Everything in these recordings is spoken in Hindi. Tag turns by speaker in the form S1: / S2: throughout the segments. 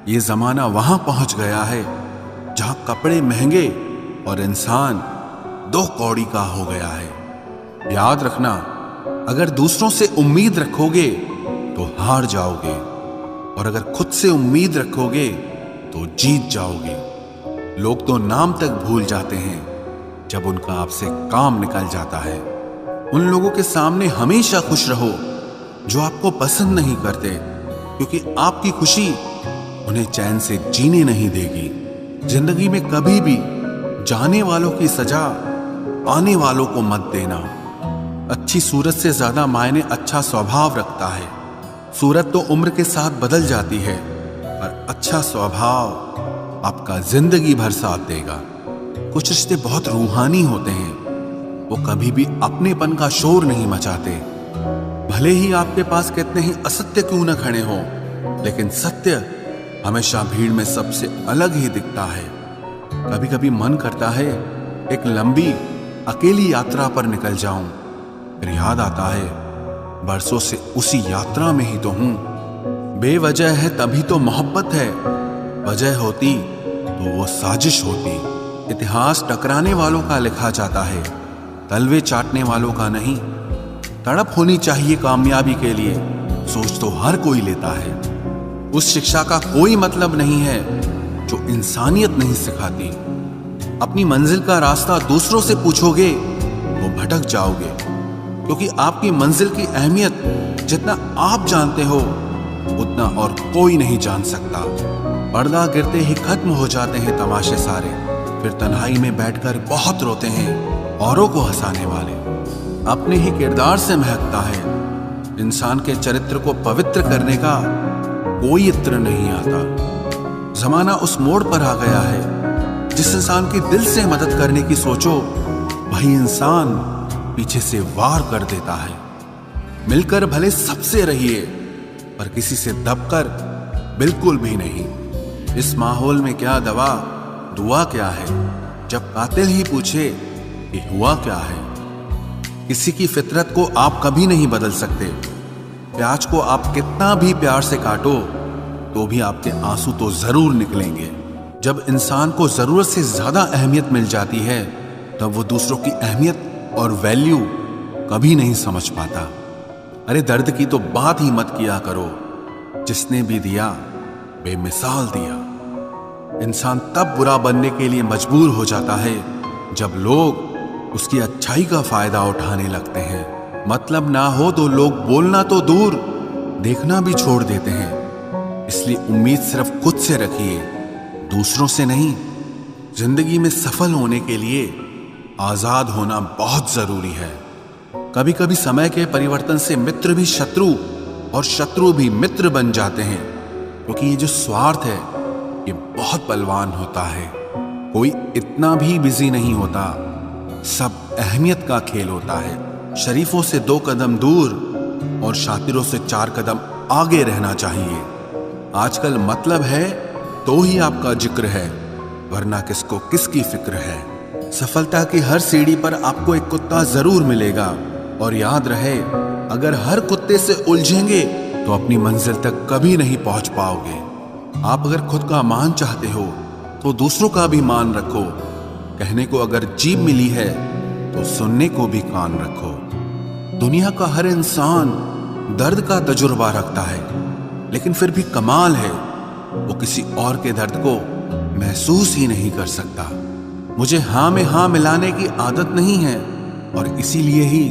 S1: ये जमाना वहां पहुंच गया है जहां कपड़े महंगे और इंसान 2 कौड़ी का हो गया है। याद रखना, अगर दूसरों से उम्मीद रखोगे तो हार जाओगे, और अगर खुद से उम्मीद रखोगे तो जीत जाओगे। लोग तो नाम तक भूल जाते हैं जब उनका आपसे काम निकल जाता है। उन लोगों के सामने हमेशा खुश रहो जो आपको पसंद नहीं करते, क्योंकि आपकी खुशी उन्हें चैन से जीने नहीं देगी। जिंदगी में कभी भी जाने वालों की सजा पाने वालों को मत देना। अच्छी सूरत से ज्यादा मायने अच्छा स्वभाव रखता है। सूरत तो उम्र के साथ बदल जाती है, पर अच्छा स्वभाव आपका जिंदगी भर साथ देगा। कुछ रिश्ते बहुत रूहानी होते हैं, वो कभी भी अपनेपन का शोर नहीं मचाते। भले ही आपके पास कितने ही असत्य क्यों न खड़े हों, लेकिन सत्य हमेशा भीड़ में सबसे अलग ही दिखता है। कभी कभी मन करता है एक लंबी अकेली यात्रा पर निकल जाऊं, फिर याद आता है बरसों से उसी यात्रा में ही तो हूं। बेवजह है तभी तो मोहब्बत है, वजह होती तो वो साजिश होती। इतिहास टकराने वालों का लिखा जाता है, तलवे चाटने वालों का नहीं। तड़प होनी चाहिए कामयाबी के लिए, सोच तो हर कोई लेता है। उस शिक्षा का कोई मतलब नहीं है जो इंसानियत नहीं सिखाती। अपनी मंजिल का रास्ता दूसरों से पूछोगे वो भटक जाओगे, क्योंकि आपकी मंजिल की अहमियत जितना आप जानते हो उतना और कोई नहीं जान सकता। पर्दा गिरते ही खत्म हो जाते हैं तमाशे सारे, फिर तन्हाई में बैठकर बहुत रोते हैं औरों को हंसाने वाले। अपने ही किरदार से महकता है। इंसान के चरित्र को पवित्र करने का कोई इत्र नहीं आता। जमाना उस मोड़ पर आ गया है जिस इंसान की दिल से मदद करने की सोचो, वही इंसान पीछे से वार कर देता है। मिलकर भले सबसे रहिए, पर किसी से दबकर बिल्कुल भी नहीं। इस माहौल में क्या दवा, दुआ क्या है, जब कातिल ही पूछे कि हुआ क्या है। किसी की फितरत को आप कभी नहीं बदल सकते। प्याज को आप कितना भी प्यार से काटो तो भी आपके आंसू तो जरूर निकलेंगे। जब इंसान को जरूरत से ज्यादा अहमियत मिल जाती है, तब वो दूसरों की अहमियत और वैल्यू कभी नहीं समझ पाता। अरे दर्द की तो बात ही मत किया करो, जिसने भी दिया बेमिसाल दिया। इंसान तब बुरा बनने के लिए मजबूर हो जाता है जब लोग उसकी अच्छाई का फायदा उठाने लगते हैं। मतलब ना हो तो लोग बोलना तो दूर, देखना भी छोड़ देते हैं। इसलिए उम्मीद सिर्फ खुद से रखिए, दूसरों से नहीं। जिंदगी में सफल होने के लिए आजाद होना बहुत जरूरी है। कभी कभी समय के परिवर्तन से मित्र भी शत्रु और शत्रु भी मित्र बन जाते हैं, क्योंकि ये जो स्वार्थ है ये बहुत बलवान होता है। कोई इतना भी बिजी नहीं होता, सब अहमियत का खेल होता है। शरीफों से 2 कदम दूर और शातिरों से 4 कदम आगे रहना चाहिए। आजकल मतलब है तो ही आपका जिक्र है, वरना किसको किसकी फिक्र है। सफलता की हर सीढ़ी पर आपको एक कुत्ता जरूर मिलेगा, और याद रहे अगर हर कुत्ते से उलझेंगे तो अपनी मंजिल तक कभी नहीं पहुंच पाओगे। आप अगर खुद का मान चाहते हो तो दूसरों का भी मान रखो। कहने को अगर जीभ मिली है तो सुनने को भी कान रखो। दुनिया का हर इंसान दर्द का तजुर्बा रखता है, लेकिन फिर भी कमाल है वो किसी और के दर्द को महसूस ही नहीं कर सकता। मुझे हाँ में हाँ मिलाने की आदत नहीं है, और इसीलिए ही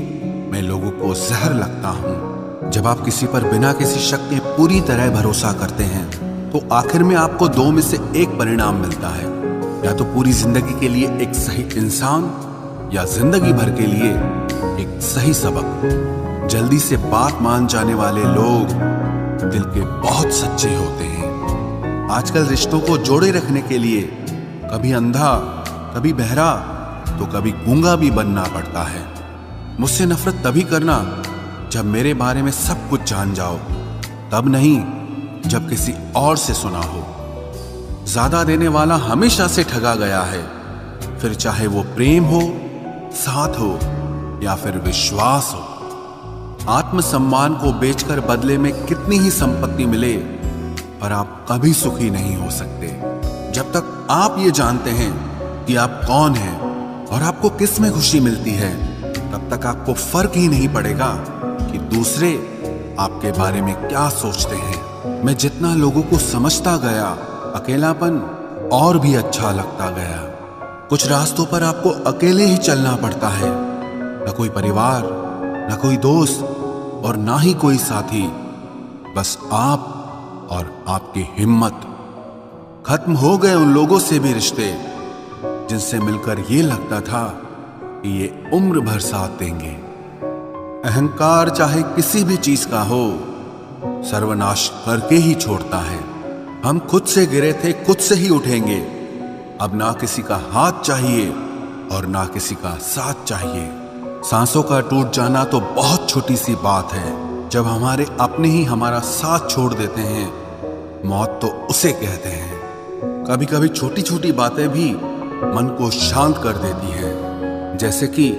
S1: मैं लोगों को जहर लगता हूं। जब आप किसी पर बिना किसी शक के पूरी तरह भरोसा करते हैं तो आखिर में आपको 2 में से एक परिणाम मिलता है। या तो पूरी जिंदगी के लिए एक सही इंसान, या जिंदगी भर के लिए एक सही सबक। जल्दी से बात मान जाने वाले लोग दिल के बहुत सच्चे होते हैं। आजकल रिश्तों को जोड़े रखने के लिए कभी अंधा, कभी बहरा, तो कभी गूंगा भी बनना पड़ता है। मुझसे नफरत तभी करना जब मेरे बारे में सब कुछ जान जाओ, तब नहीं जब किसी और से सुना हो। ज्यादा देने वाला हमेशा से ठगा गया है, फिर चाहे वो प्रेम हो, साथ हो या फिर विश्वास हो। आत्मसम्मान को बेचकर बदले में कितनी ही संपत्ति मिले, पर आप कभी सुखी नहीं हो सकते। जब तक आप ये जानते हैं कि आप कौन हैं और आपको किस में खुशी मिलती है, तब तक आपको फर्क ही नहीं पड़ेगा कि दूसरे आपके बारे में क्या सोचते हैं। मैं जितना लोगों को समझता गया, अकेलापन और भी अच्छा लगता गया। कुछ रास्तों पर आपको अकेले ही चलना पड़ता है, न कोई परिवार, न कोई दोस्त और ना ही कोई साथी, बस आप और आपकी हिम्मत। खत्म हो गए उन लोगों से भी रिश्ते जिनसे मिलकर ये लगता था कि ये उम्र भर साथ देंगे। अहंकार चाहे किसी भी चीज का हो, सर्वनाश करके ही छोड़ता है। हम खुद से गिरे थे, खुद से ही उठेंगे। अब ना किसी का हाथ चाहिए और ना किसी का साथ चाहिए। सांसों का टूट जाना तो बहुत छोटी सी बात है। जब हमारे अपने ही हमारा साथ छोड़ देते हैं, मौत तो उसे कहते हैं। कभी कभी छोटी छोटी बातें भी मन को शांत कर देती है, जैसे कि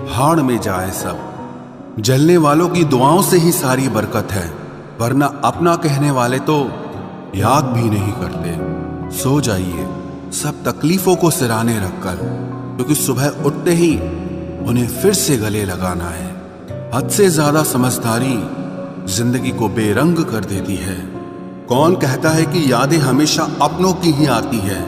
S1: हाड़ में जाए सब। जलने वालों की दुआओं से ही सारी बरकत है, वरना अपना कहने वाले तो याद भी नहीं करते। सो जाइए सब तकलीफों को सिराने रखकर, क्योंकि सुबह उठते ही उन्हें फिर से गले लगाना है। हद से ज्यादा समझदारी जिंदगी को बेरंग कर देती है। कौन कहता है कि यादें हमेशा अपनों की ही आती है?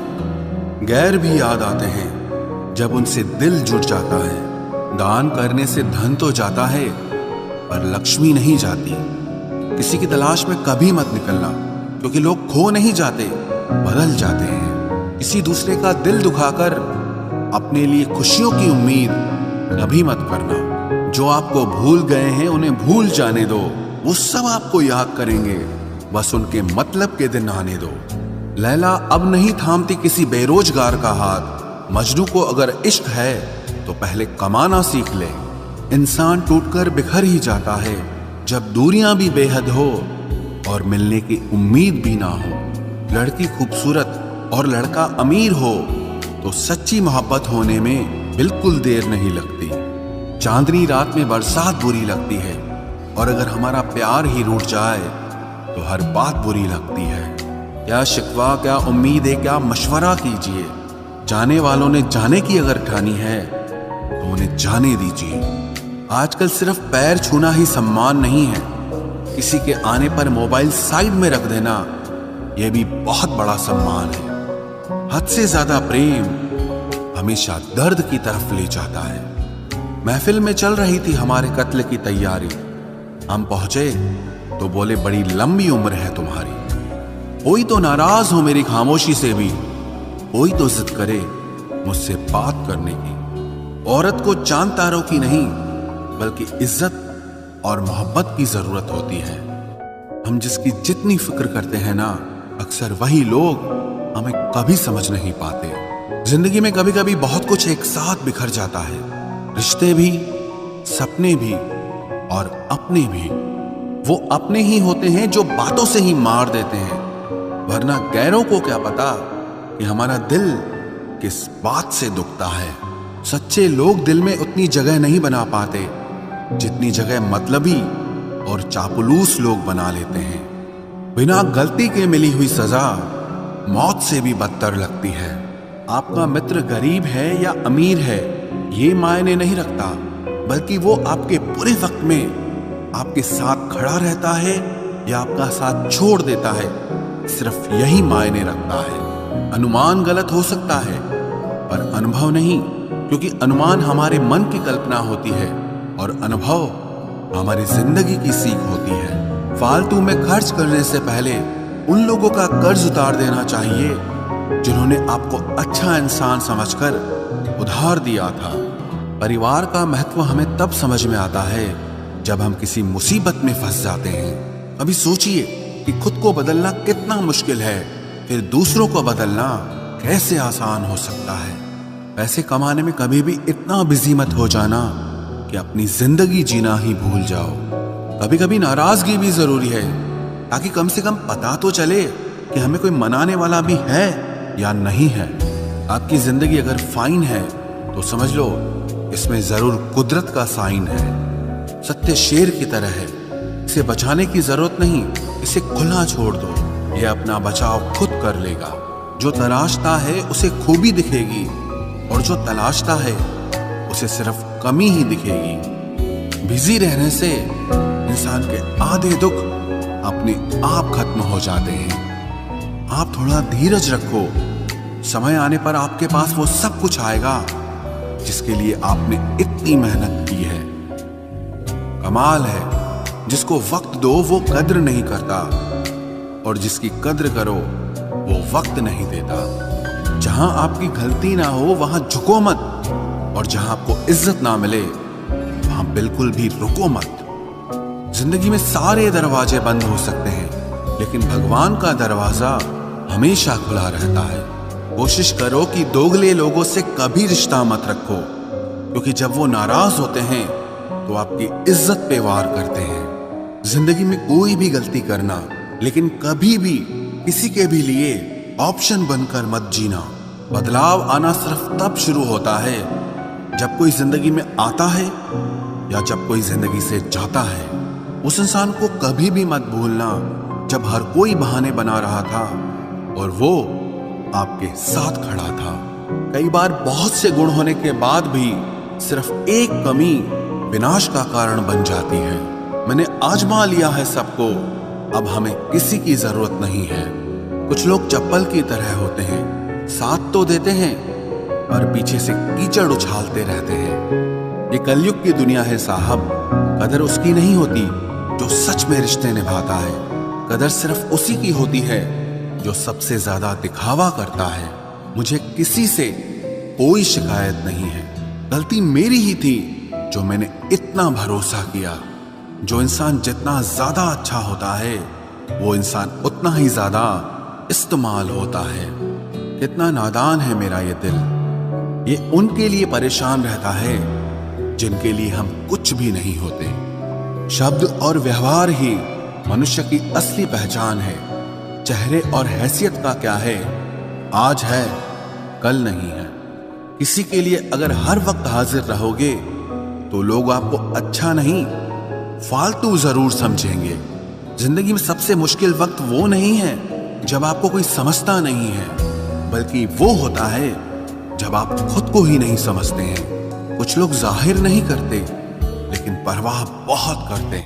S1: गैर भी याद आते हैं जब उनसे दिल जुट जाता है। दान करने से धन तो जाता है, पर लक्ष्मी नहीं जाती। किसी की तलाश में कभी मत निकलना, क्योंकि लोग खो नहीं जाते, बदल जाते हैं। किसी दूसरे का दिल दुखाकर अपने लिए खुशियों की उम्मीद कभी मत करना। जो आपको भूल गए हैं उन्हें भूल जाने दो, वो सब आपको याद करेंगे, बस उनके मतलब के दिन आने दो। लैला अब नहीं थामती किसी बेरोजगार का हाथ। मजनू को अगर इश्क है तो पहले कमाना सीख ले। इंसान टूटकर बिखर ही जाता है जब दूरियां भी बेहद हो और मिलने की उम्मीद भी ना हो। लड़की खूबसूरत और लड़का अमीर हो तो सच्ची मोहब्बत होने में बिल्कुल देर नहीं लगती। चांदनी रात में बरसात बुरी लगती है, और अगर हमारा प्यार ही रूठ जाए तो हर बात बुरी लगती है। क्या शिकवा, क्या उम्मीद है, क्या मशवरा कीजिए। जाने वालों ने जाने की अगर ठानी है तो उन्हें जाने दीजिए। आजकल सिर्फ पैर छूना ही सम्मान नहीं है, किसी के आने पर मोबाइल साइड में रख देना यह भी बहुत बड़ा सम्मान है। हद से ज्यादा प्रेम हमेशा दर्द की तरफ ले जाता है। महफिल में चल रही थी हमारे कत्ल की तैयारी। हम पहुंचे तो बोले, बड़ी लंबी उम्र है तुम्हारी। कोई तो नाराज हो मेरी खामोशी से भी, कोई तो जिद करे मुझसे बात करने की। औरत को चांद तारों की नहीं, बल्कि इज्जत और मोहब्बत की जरूरत होती है। हम जिसकी जितनी फिक्र करते हैं ना, अक्सर वही लोग हमें कभी समझ नहीं पाते। जिंदगी में कभी कभी बहुत कुछ एक साथ बिखर जाता है, रिश्ते भी, सपने भी और अपने भी। वो अपने ही होते हैं जो बातों से ही मार देते हैं, वरना गैरों को क्या पता कि हमारा दिल किस बात से दुखता है। सच्चे लोग दिल में उतनी जगह नहीं बना पाते जितनी जगह मतलबी और चापलूस लोग बना लेते हैं। बिना गलती के मिली हुई सजा मौत से भी बदतर लगती है। आपका मित्र गरीब है या अमीर है ये मायने नहीं रखता, बल्कि वो आपके बुरे वक्त में आपके साथ खड़ा रहता है या आपका साथ छोड़ देता है, सिर्फ यही मायने रखता है। अनुमान गलत हो सकता है पर अनुभव नहीं, क्योंकि अनुमान हमारे मन की कल्पना होती है और अनुभव हमारी जिंदगी की सीख होती है। फालतू में खर्च करने से पहले उन लोगों का कर्ज उतार देना चाहिए जिन्होंने आपको अच्छा इंसान समझकर उधार दिया था। परिवार का महत्व हमें तब समझ में आता है जब हम किसी मुसीबत में फंस जाते हैं। अभी सोचिए कि खुद को बदलना कितना मुश्किल है, फिर दूसरों को बदलना कैसे आसान हो सकता है। पैसे कमाने में कभी भी इतना बिजी मत हो जाना कि अपनी जिंदगी जीना ही भूल जाओ। कभी कभी नाराजगी भी जरूरी है, ताकि कम से कम पता तो चले कि हमें कोई मनाने वाला भी है या नहीं है। आपकी जिंदगी अगर फाइन है तो समझ लो इसमें जरूर कुदरत का साइन है। सत्य शेर की तरह है, इसे बचाने की जरूरत नहीं, इसे खुला छोड़ दो। यह अपना बचाव खुद कर लेगा। जो तलाशता है उसे खूबी दिखेगी और जो तलाशता है उसे सिर्फ कमी ही दिखेगी। बिजी रहने से इंसान के आधे दुख अपने आप खत्म हो जाते हैं। आप थोड़ा धीरज रखो, समय आने पर आपके पास वो सब कुछ आएगा जिसके लिए आपने इतनी मेहनत की है। कमाल है, जिसको वक्त दो वो कद्र नहीं करता और जिसकी कद्र करो वो वक्त नहीं देता। जहां आपकी गलती ना हो वहां झुको मत, और जहां आपको इज्जत ना मिले वहां बिल्कुल भी रुको मत। जिंदगी में सारे दरवाजे बंद हो सकते हैं, लेकिन भगवान का दरवाजा हमेशा खुला रहता है। कोशिश करो कि दोगले लोगों से कभी रिश्ता मत रखो, क्योंकि जब वो नाराज होते हैं तो आपकी इज्जत पे वार करते हैं। जिंदगी में कोई भी गलती करना, लेकिन कभी भी किसी के भी लिए ऑप्शन बनकर मत जीना। बदलाव आना सिर्फ तब शुरू होता है जब कोई जिंदगी में आता है या जब कोई जिंदगी से जाता है। उस इंसान को कभी भी मत भूलना जब हर कोई बहाने बना रहा था और वो आपके साथ खड़ा था। कई बार बहुत से गुण होने के बाद भी सिर्फ एक कमी विनाश का कारण बन जाती है। मैंने आजमा लिया है सबको, अब हमें किसी की जरूरत नहीं है। कुछ लोग चप्पल की तरह होते हैं, साथ तो देते हैं पर पीछे से कीचड़ उछालते रहते हैं। ये कलयुग की दुनिया है साहब। कदर उसकी नहीं होती जो सच में रिश्ते निभाता है। कदर सिर्फ उसी की होती है जो सबसे ज्यादा दिखावा करता है। मुझे किसी से कोई शिकायत नहीं है। गलती मेरी ही थी जो मैंने इतना भरोसा किया। जो इंसान जितना ज्यादा अच्छा होता है वो इंसान उतना ही ज्यादा इस्तेमाल होता है। कितना नादान है मेरा ये दिल। ये उनके लिए परेशान रहता है जिनके लिए हम कुछ भी नहीं होते। शब्द और व्यवहार ही मनुष्य की असली पहचान है। चेहरे और हैसियत का क्या है, आज है कल नहीं है। किसी के लिए अगर हर वक्त हाजिर रहोगे तो लोग आपको अच्छा नहीं फालतू जरूर समझेंगे। जिंदगी में सबसे मुश्किल वक्त वो नहीं है जब आपको कोई समझता नहीं है, बल्कि वो होता है जब आप खुद को ही नहीं समझते हैं। कुछ लोग जाहिर नहीं करते लेकिन परवाह बहुत करते हैं।